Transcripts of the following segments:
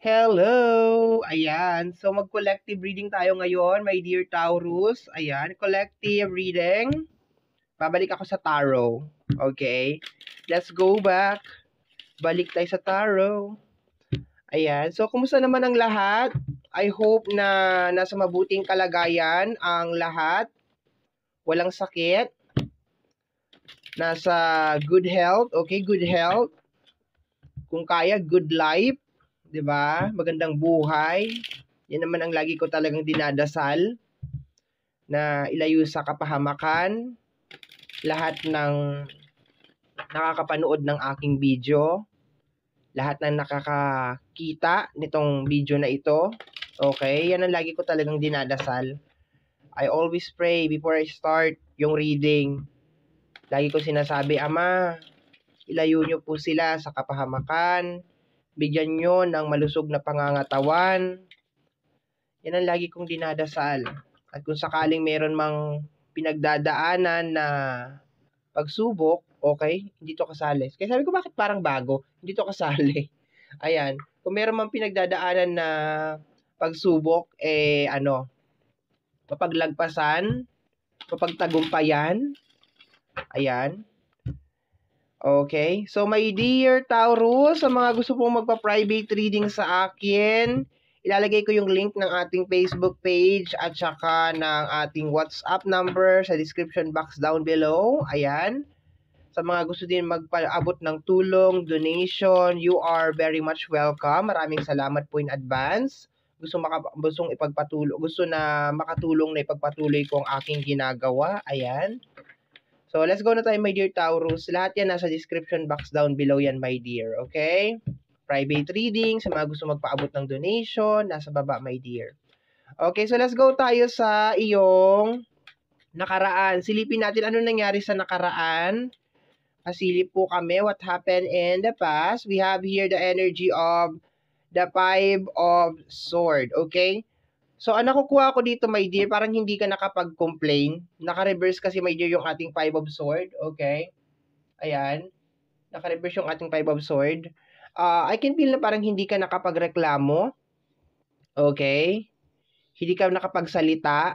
Hello! Ayan. So, mag-collective reading tayo ngayon, my dear Taurus. Ayan, collective reading. Babalik ako sa tarot. Okay? Let's go back. Balik tayo sa tarot. Ayan. So, kumusta naman ang lahat? I hope na nasa mabuting kalagayan ang lahat. Walang sakit. Nasa good health. Okay, good health. Kung kaya, good life. 'Di ba? Magandang buhay. Yan naman ang lagi ko talagang dinadasal na ilayo sa kapahamakan lahat ng nakakapanood ng aking video, lahat ng nakakakita nitong video na ito. Okay? Yan ang lagi ko talagang dinadasal. I always pray before I start yung reading. Lagi ko sinasabi, Ama, ilayo niyo po sila sa kapahamakan. Bigyan nyo ng malusog na pangangatawan. Yan ang lagi kong dinadasal. At kung sakaling meron mang pinagdadaanan na pagsubok, okay, hindi to kasali. Kaya sabi ko, bakit parang bago? Hindi to kasali. Ayan. Kung meron mang pinagdadaanan na pagsubok, mapaglagpasan, mapagtagumpayan. Ayan. Okay. So, my dear Taurus, sa mga gusto pong magpa-private reading sa akin, ilalagay ko yung link ng ating Facebook page at saka ng ating WhatsApp number sa description box down below. Ayan. Sa mga gusto din magpaabot ng tulong, donation, you are very much welcome. Maraming salamat po in advance. Gustong ipagpatuloy, gusto na makatulong na ipagpatuloy ko ang aking ginagawa. Ayan. So, let's go na tayo, my dear Taurus. Lahat yan nasa description box down below yan, my dear. Okay? Private reading, sa mga gusto magpaabot ng donation, nasa baba, my dear. Okay, so let's go tayo sa iyong nakaraan. Silipin natin ano nangyari sa nakaraan. Pasilip po kami what happened in the past. We have here the energy of the Five of Sword. Okay? So, ang nakukuha ko dito, my dear, parang hindi ka nakapag-complain. Naka-reverse kasi, my dear, yung ating Five of Sword. Okay? Ayan. Naka-reverse yung ating Five of Sword. I can feel na parang hindi ka nakapagreklamo. Okay? Hindi ka nakapagsalita.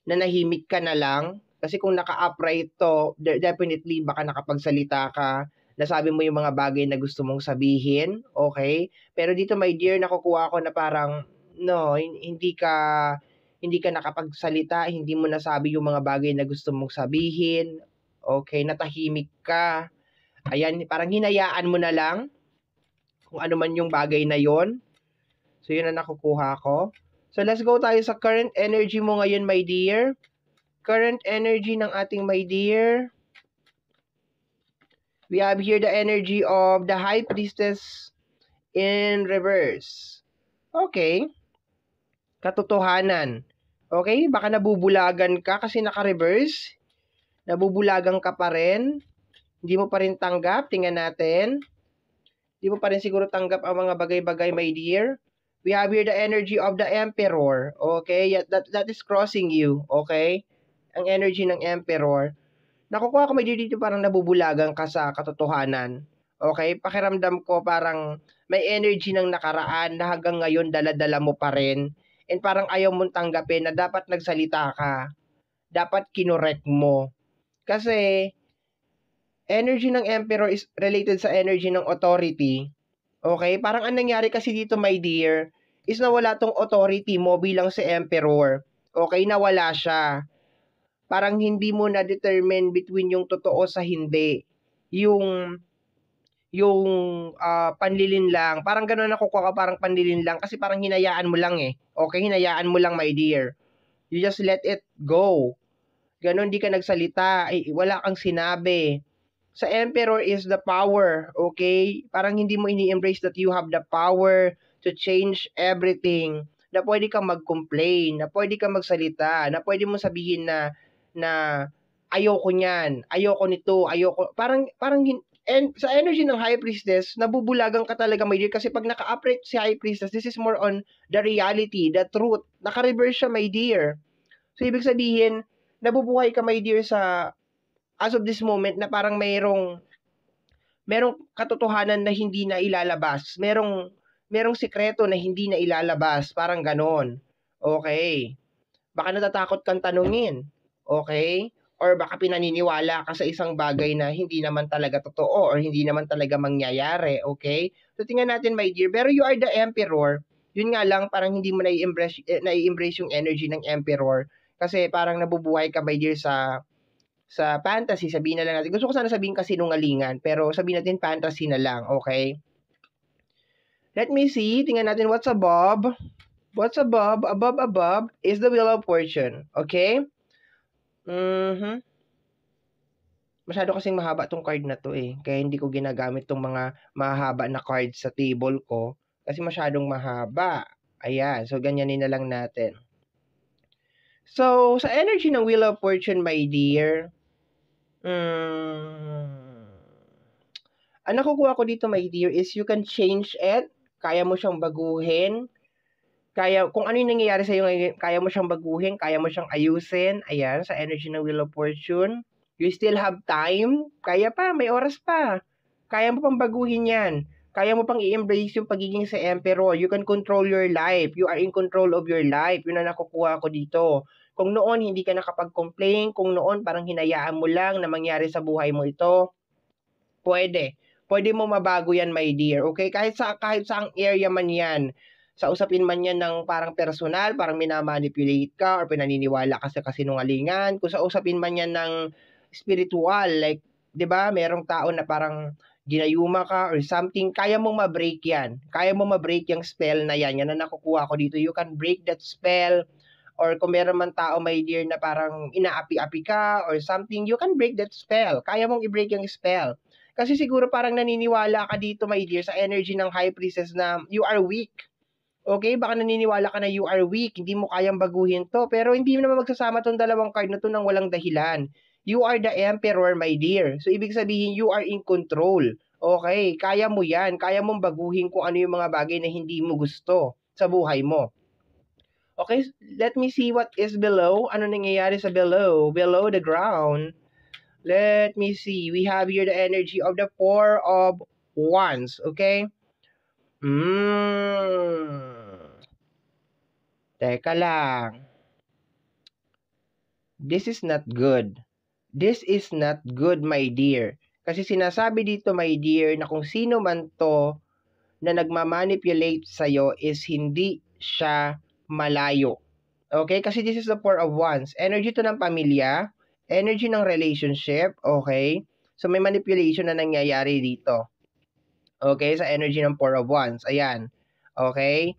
Nanahimik ka na lang. Kasi kung naka-upright to, definitely baka nakapagsalita ka. Nasabi mo yung mga bagay na gusto mong sabihin. Okay? Pero dito, my dear, nakukuha ko na parang no, hindi ka nakapagsalita, hindi mo nasabi yung mga bagay na gusto mong sabihin. Okay, natahimik ka. Ayan, parang hinayaan mo na lang kung ano man yung bagay na yon. So, yun ang nakukuha ko. So, let's go tayo sa current energy mo ngayon, my dear. Current energy ng ating my dear. We have here the energy of the High Priestess in reverse. Okay. Katotohanan. Okay? Baka nabubulagan ka kasi naka-reverse. Nabubulagan ka pa rin. Hindi mo pa rin tanggap. Tingnan natin. Hindi mo pa rin siguro tanggap ang mga bagay-bagay, my dear. We have here the energy of the Emperor. Okay? That is crossing you. Okay? Ang energy ng Emperor. Nakukuha ko, my dear, dito parang nabubulagan ka sa katotohanan. Okay? Pakiramdam ko parang may energy ng nakaraan na hanggang ngayon dala-dala mo pa rin. And parang ayaw mong tanggapin na dapat nagsalita ka. Dapat kinorek mo. Kasi, energy ng Emperor is related sa energy ng authority. Okay? Parang ang nangyari kasi dito, my dear, is nawala tong authority mo bilang si Emperor. Okay? Nawala siya. Parang hindi mo na-determine between yung totoo sa hindi. Yung panlilin lang. Parang gano'n nakukuha ka, parang panlilin lang. Kasi parang hinayaan mo lang eh. Okay, hinayaan mo lang, my dear. You just let it go. Ganon, di ka nagsalita. Wala kang sinabi. Sa Emperor is the power. Okay? Parang hindi mo ini-embrace that you have the power to change everything. Na pwede kang mag-complain. Na pwede kang magsalita. Na pwede mo sabihin na ayoko niyan. Ayoko nito. Ayoko. Parang and sa energy ng High Priestess, nabubulagan ka talaga, my dear, kasi pag naka-upright si High Priestess, this is more on the reality, the truth. Naka-reverse siya, my dear. So, ibig sabihin, nabubuhay ka, my dear, as of this moment, na parang merong katotohanan na hindi na ilalabas. Merong merong sikreto na hindi na ilalabas, parang ganon. Okay. Baka natatakot kang tanungin. Okay? Or baka pinaniniwala ka sa isang bagay na hindi naman talaga totoo or hindi naman talaga mangyayari. Okay? So, tingnan natin, my dear. Pero you are the emperor. Yun nga lang, parang hindi mo nai-embrace yung energy ng emperor. Kasi parang nabubuhay ka, my dear, sa fantasy. Sabihin na lang natin. Gusto ko sana sabihin kasinungalingan. Pero sabihin natin fantasy na lang. Okay? Let me see. Tingnan natin what's above. What's above is the Wheel of Fortune. Okay? Masyado kasing mahaba tong card na to eh. Kaya hindi ko ginagamit tong mga mahaba na cards sa table ko. Kasi masyadong mahaba. Ayan. So, ganyanin na lang natin. So, sa energy ng Wheel of Fortune, my dear, ang nakukuha ko dito, my dear, is you can change it. Kaya mo siyang baguhin. Kung ano yung nangyayari sa'yo ngayon, kaya mo siyang baguhin, kaya mo siyang ayusin. Ayan, sa energy ng Wheel of Fortune. You still have time. Kaya pa, may oras pa. Kaya mo pang baguhin yan. Kaya mo pang i-embrace yung pagiging sa emperor. You can control your life. You are in control of your life. Yun ang nakukuha ko dito. Kung noon hindi ka nakapag-complain, kung noon parang hinayaan mo lang na mangyari sa buhay mo ito, pwede. Pwede mo mabago yan, my dear. Okay? Kahit saang area man yan. Sa usapin man yan ng parang personal, parang minamanipulate ka or pinaniniwala ka sa kasinungalingan. Kung sa usapin man yan ng spiritual, like, di ba, merong tao na parang ginayuma ka or something, kaya mong ma-break yan. Kaya mong ma-break yung spell na yan. Yan ang nakukuha ko dito. You can break that spell. Or kung meron man tao, my dear, na parang inaapi-api ka or something, you can break that spell. Kaya mong i-break yung spell. Kasi siguro parang naniniwala ka dito, my dear, sa energy ng High Priestess na you are weak. Okay? Baka naniniwala ka na you are weak, hindi mo kayang baguhin to. Pero hindi naman magsasama tong dalawang card na to nang walang dahilan. You are the emperor, my dear. So, ibig sabihin, you are in control. Okay? Kaya mo yan. Kaya mong baguhin kung ano yung mga bagay na hindi mo gusto sa buhay mo. Okay? Let me see what is below. Ano nangyayari sa below? Below the ground. Let me see. We have here the energy of the Four of Wands. Okay? Teka lang. This is not good. This is not good, my dear. Kasi sinasabi dito, my dear, na kung sino man to na nagmamanipulate sa'yo is hindi siya malayo. Okay? Kasi this is the Four of Wands. Energy to ng pamilya, energy ng relationship, okay? So, may manipulation na nangyayari dito. Okay? Sa energy ng Four of Wands. Ayan. Okay?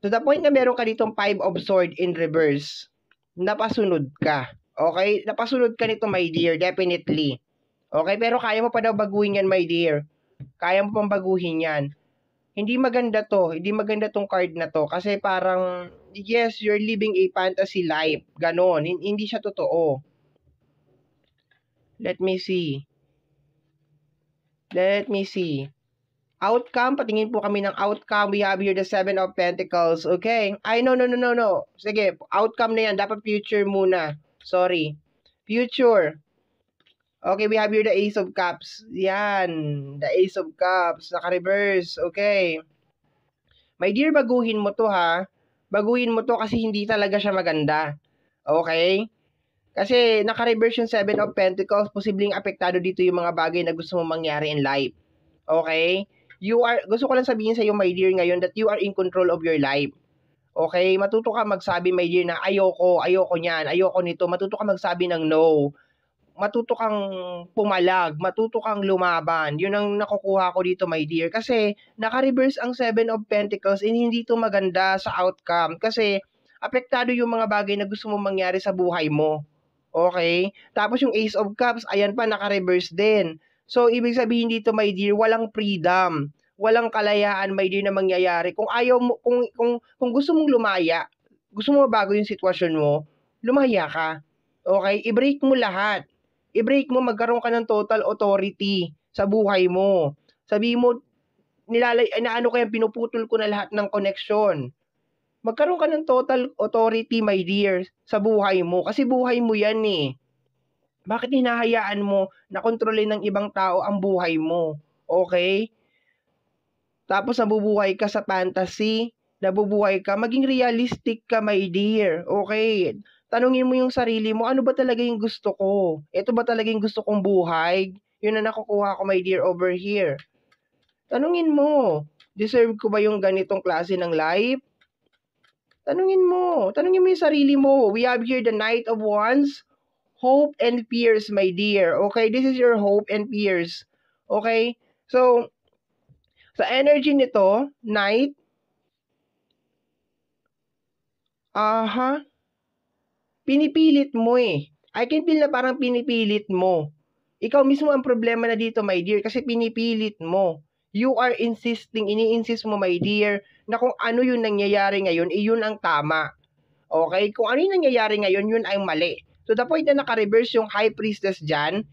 To the point na meron ka ditong Five of Swords in reverse, napasunod ka. Okay? Napasunod ka nito, my dear. Definitely. Okay? Pero kaya mo pa daw baguhin yan, my dear. Kaya mo pang baguhin yan. Hindi maganda to. Hindi maganda tong card na to. Kasi parang, yes, you're living a fantasy life. Ganon. Hindi siya totoo. Let me see. Let me see. Outcome, patingin po kami ng outcome. We have here the Seven of Pentacles. Okay? Ay, no. Sige, outcome na yan. Dapat future muna. Sorry. Future. Okay, we have here the Ace of Cups. Yan. The Ace of Cups. Naka-reverse. Okay. My dear, baguhin mo to ha. Baguhin mo to kasi hindi talaga siya maganda. Okay? Kasi naka-reverse yung Seven of Pentacles. Posibleng apektado dito yung mga bagay na gusto mong mangyari in life. Okay? Gusto ko lang sabihin sa iyo, my dear, ngayon that you are in control of your life. Okay? Matuto ka magsabi, my dear, na ayoko niyan, ayoko nito. Matuto ka magsabi ng no. Matuto kang pumalag, matuto kang lumaban. Yun ang nakukuha ko dito, my dear. Kasi naka-reverse ang Seven of Pentacles and hindi to maganda sa outcome. Kasi apektado yung mga bagay na gusto mong mangyari sa buhay mo. Okay? Tapos yung Ace of Cups, ayan pa, naka-reverse din. So, ibig sabihin dito, my dear, walang freedom. Walang kalayaan, my dear, na mangyayari. Kung ayaw mo, kung gusto mong lumaya, gusto mo mabago yung sitwasyon mo, lumaya ka. Okay? I-break mo lahat. I-break mo, magkaroon ka ng total authority sa buhay mo. Sabihin mo, inaano ko yan, pinuputol ko na lahat ng connection. Magkaroon ka ng total authority, my dear, sa buhay mo. Kasi buhay mo yan eh. Bakit hinahayaan mo na kontrolin ng ibang tao ang buhay mo? Okay? Tapos nabubuhay ka sa fantasy, nabubuhay ka, maging realistic ka, my dear. Okay? Tanungin mo yung sarili mo, ano ba talaga yung gusto ko? Ito ba talaga yung gusto kong buhay? Yun na nakukuha ko, my dear, over here. Tanungin mo, deserve ko ba yung ganitong klase ng life? Tanungin mo yung sarili mo. We have here the Knight of Wands, hope and fears, my dear. Okay, this is your hope and fears. Okay, so, sa energy nito, Knight, pinipilit mo eh. I can feel na parang pinipilit mo. Ikaw mismo ang problema na dito, my dear, kasi pinipilit mo. You are insisting, ini-insist mo, my dear, na kung ano yung nangyayari ngayon, iyon ang tama. Okay? Kung ano yung nangyayari ngayon, yun ay mali. So the point na naka-reverse yung High Priestess dyan,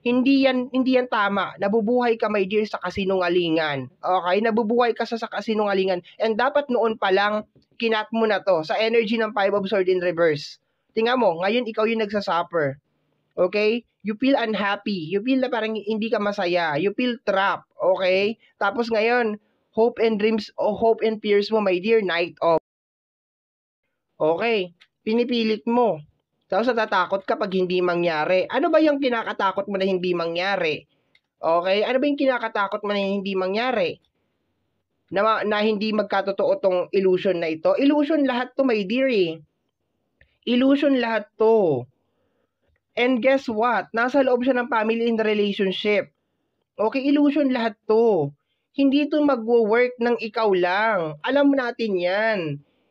hindi yan tama. Nabubuhay ka, my dear, sa kasinungalingan. Okay? Nabubuhay ka sa kasinungalingan. And dapat noon pa lang, kinat mo na to sa energy ng Five of Swords in reverse. Tingnan mo, ngayon ikaw yung nagsasuffer. Okay? You feel unhappy. You feel na parang hindi ka masaya. You feel trapped. Okay? Tapos ngayon, hope and dreams o hope and fears mo, my dear, Knight of. Okay? Pinipilit mo. Tapos natatakot ka pag hindi mangyari. Ano ba yung kinakatakot mo na hindi mangyari? Okay? Ano ba yung kinakatakot mo na hindi mangyari? Na hindi magkatotoo tong illusion na ito? Illusion lahat to, my dear eh. Illusion lahat to. And guess what? Nasa loob siya ng family in the relationship. Okay, illusion lahat to. Hindi to magwo-work ng ikaw lang. Alam mo natin yan.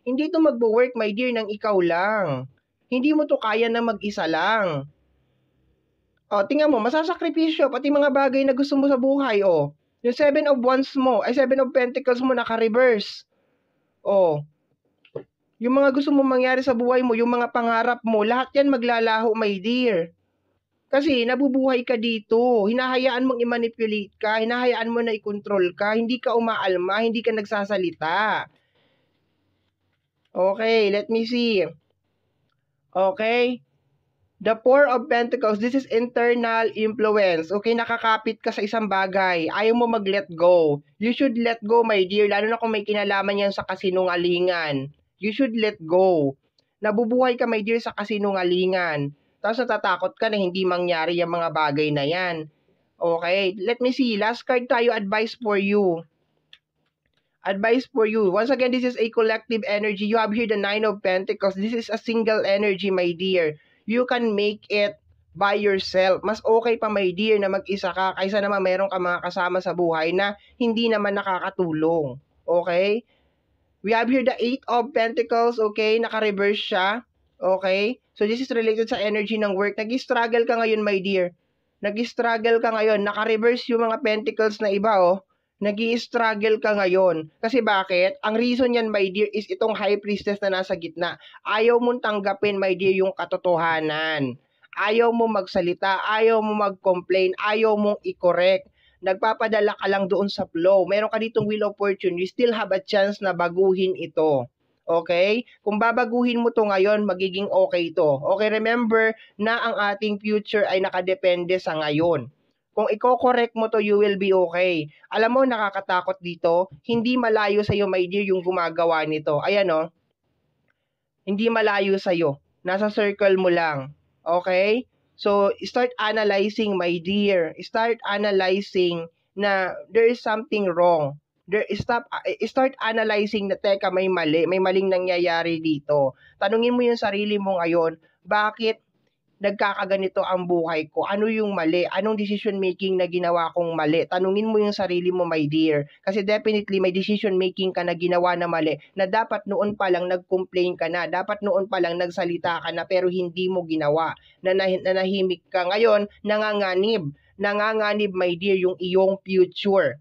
Hindi to magwo-work, my dear, ng ikaw lang. Hindi mo to kaya na mag-isa lang. O, tingnan mo, masasakripisyo, pati mga bagay na gusto mo sa buhay, o. Yung 7 of Wands mo, ay 7 of Pentacles mo naka-reverse. O, yung mga gusto mo mangyari sa buhay mo, yung mga pangarap mo, lahat yan maglalaho, my dear. Kasi nabubuhay ka dito, hinahayaan mong i-manipulate ka, hinahayaan mo na i-control ka, hindi ka umaalma, hindi ka nagsasalita. Okay, let me see. Okay? The Four of Pentacles, this is internal influence. Okay, nakakapit ka sa isang bagay. Ayaw mo mag-let go. You should let go, my dear, lalo na kung may kinalaman yan sa kasinungalingan. You should let go. Nabubuhay ka, my dear, sa kasinungalingan. Tapos natatakot ka na hindi mangyari yung mga bagay na yan. Okay, let me see. Last card tayo, advice for you. Advice for you. Once again, this is a collective energy. You have here the Nine of Pentacles. This is a single energy, my dear. You can make it by yourself. Mas okay pa, my dear, na mag-isa ka kaysa naman meron ka mga kasama sa buhay na hindi naman nakakatulong. Okay? We have here the Eight of Pentacles. Okay? Naka-reverse siya. Okay? So, this is related sa energy ng work. Nag-struggle ka ngayon, my dear. Nag-struggle ka ngayon. Naka-reverse yung mga pentacles na iba, oh. Nag-i-struggle ka ngayon. Kasi bakit? Ang reason yan, my dear, is itong High Priestess na nasa gitna. Ayaw mong tanggapin, my dear, yung katotohanan. Ayaw mo magsalita, ayaw mo mag-complain, ayaw mong i-correct. Nagpapadala ka lang doon sa flow. Meron ka ditong Wheel of Fortune. You still have a chance na baguhin ito. Okay? Kung babaguhin mo to ngayon, magiging okay to. Okay, remember na ang ating future ay nakadepende sa ngayon. Kung i-correct mo to, you will be okay. Alam mo, nakakatakot dito, hindi malayo sa iyo, my dear, yung gumagawa nito. Ayan, oh. Hindi malayo sa iyo. Nasa circle mo lang. Okay? So, start analyzing, my dear. Start analyzing na there is something wrong. Start analyzing na, teka, may mali. May maling nangyayari dito. Tanungin mo yung sarili mo ngayon, bakit nagkakaganito ang buhay ko? Ano yung mali? Anong decision making na ginawa kong mali? Tanungin mo yung sarili mo, my dear. Kasi definitely may decision making ka na ginawa na mali na dapat noon pa lang nag-complain ka na. Dapat noon pa lang nagsalita ka na pero hindi mo ginawa. Nanahimik ka. Ngayon, nanganganib. Nanganganib, my dear, yung iyong future.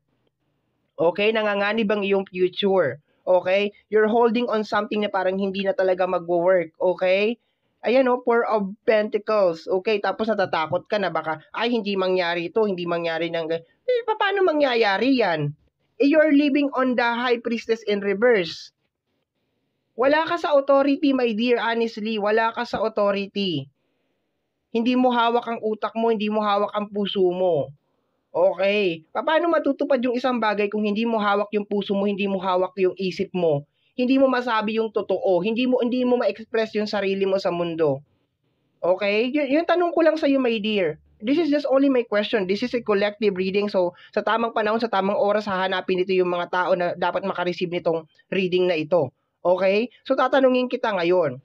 Okay? Nanganganib ang iyong future. Okay? You're holding on something na parang hindi na talaga magwo-work. Okay? Ayan, oh, Four of Pentacles. Okay, tapos natatakot ka na baka, ay, hindi mangyari ito, hindi mangyari ng... paano mangyayari yan? You're living on the High Priestess in reverse. Wala ka sa authority, my dear, honestly. Wala ka sa authority. Hindi mo hawak ang utak mo, hindi mo hawak ang puso mo. Okay. Paano matutupad yung isang bagay kung hindi mo hawak yung puso mo, hindi mo hawak yung isip mo? Hindi mo masabi yung totoo, hindi mo ma-express yung sarili mo sa mundo. Okay? Yung tanong ko lang sa iyo, my dear. This is just only my question. This is a collective reading. So, sa tamang panahon, sa tamang oras, hahanapin nito yung mga tao na dapat makareceive nitong reading na ito. Okay? So, tatanungin kita ngayon.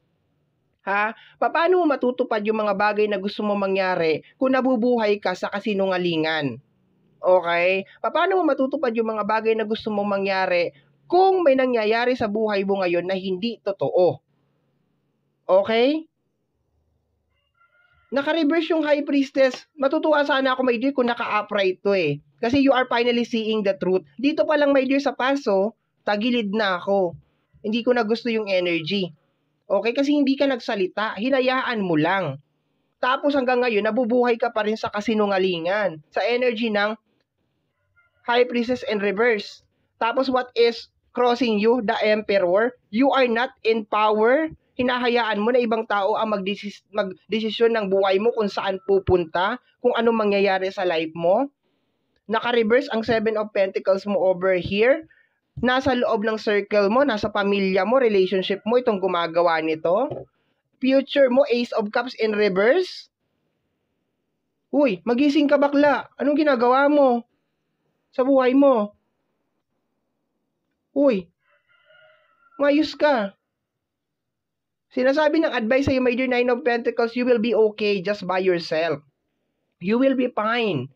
Ha? Paano mo matutupad yung mga bagay na gusto mo mangyari kung nabubuhay ka sa kasinungalingan? Okay? Paano mo matutupad yung mga bagay na gusto mong mangyari kung may nangyayari sa buhay mo ngayon na hindi totoo? Okay? Naka-reverse yung High Priestess. Matutuwa sana ako, my dear, kung naka-upright to eh. Kasi you are finally seeing the truth. Dito pa lang, my dear, sa paso, tagilid na ako. Hindi ko na gusto yung energy. Okay? Kasi hindi ka nagsalita. Hinayaan mo lang. Tapos hanggang ngayon, nabubuhay ka pa rin sa kasinungalingan. Sa energy ng High Priestess in reverse. Tapos what is crossing you? The Emperor. You are not in power. Hinahayaan mo na ibang tao ang magdesisyon ng buhay mo kung saan pupunta, kung anong mangyayari sa life mo. Naka-reverse ang Seven of Pentacles mo over here. Nasa loob ng circle mo, nasa pamilya mo, relationship mo, itong gumagawa nito. Future mo, Ace of Cups in reverse. Uy, magising ka bakla. Anong ginagawa mo sa buhay mo? Uy, mayos ka. Sinasabi ng advice sa'yo, my dear Nine of Pentacles, you will be okay just by yourself. You will be fine.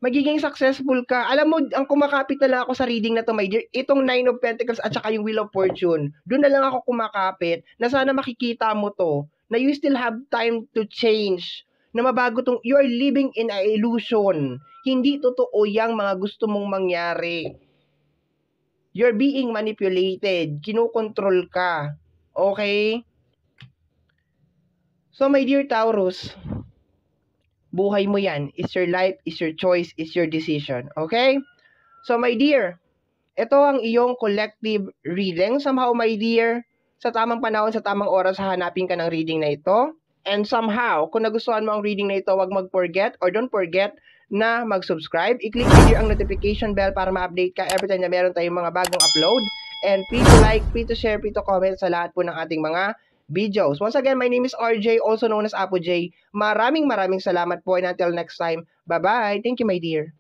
Magiging successful ka. Alam mo, ang kumakapit na lang ako sa reading na to, my dear, itong Nine of Pentacles at saka yung Wheel of Fortune, doon na lang ako kumakapit na sana makikita mo to, na you still have time to change, na mabago tong, you are living in a illusion. Hindi totoo yung mga gusto mong mangyari. You're being manipulated. Kinokontrol ka. Okay? So, my dear Taurus, buhay mo yan. It's your life, it's your choice, it's your decision. Okay? So, my dear, ito ang iyong collective reading. Somehow, my dear, sa tamang panahon, sa tamang oras, hahanapin ka ng reading na ito. And somehow, kung nagustuhan mo ang reading na ito, huwag mag-forget or don't forget na mag-subscribe. I-click here ang notification bell para ma-update ka every time na meron tayong mga bagong upload. And please like, please share, please comment sa lahat po ng ating mga videos. Once again, my name is RJ, also known as Apo J. Maraming salamat po and until next time. Bye-bye. Thank you, my dear.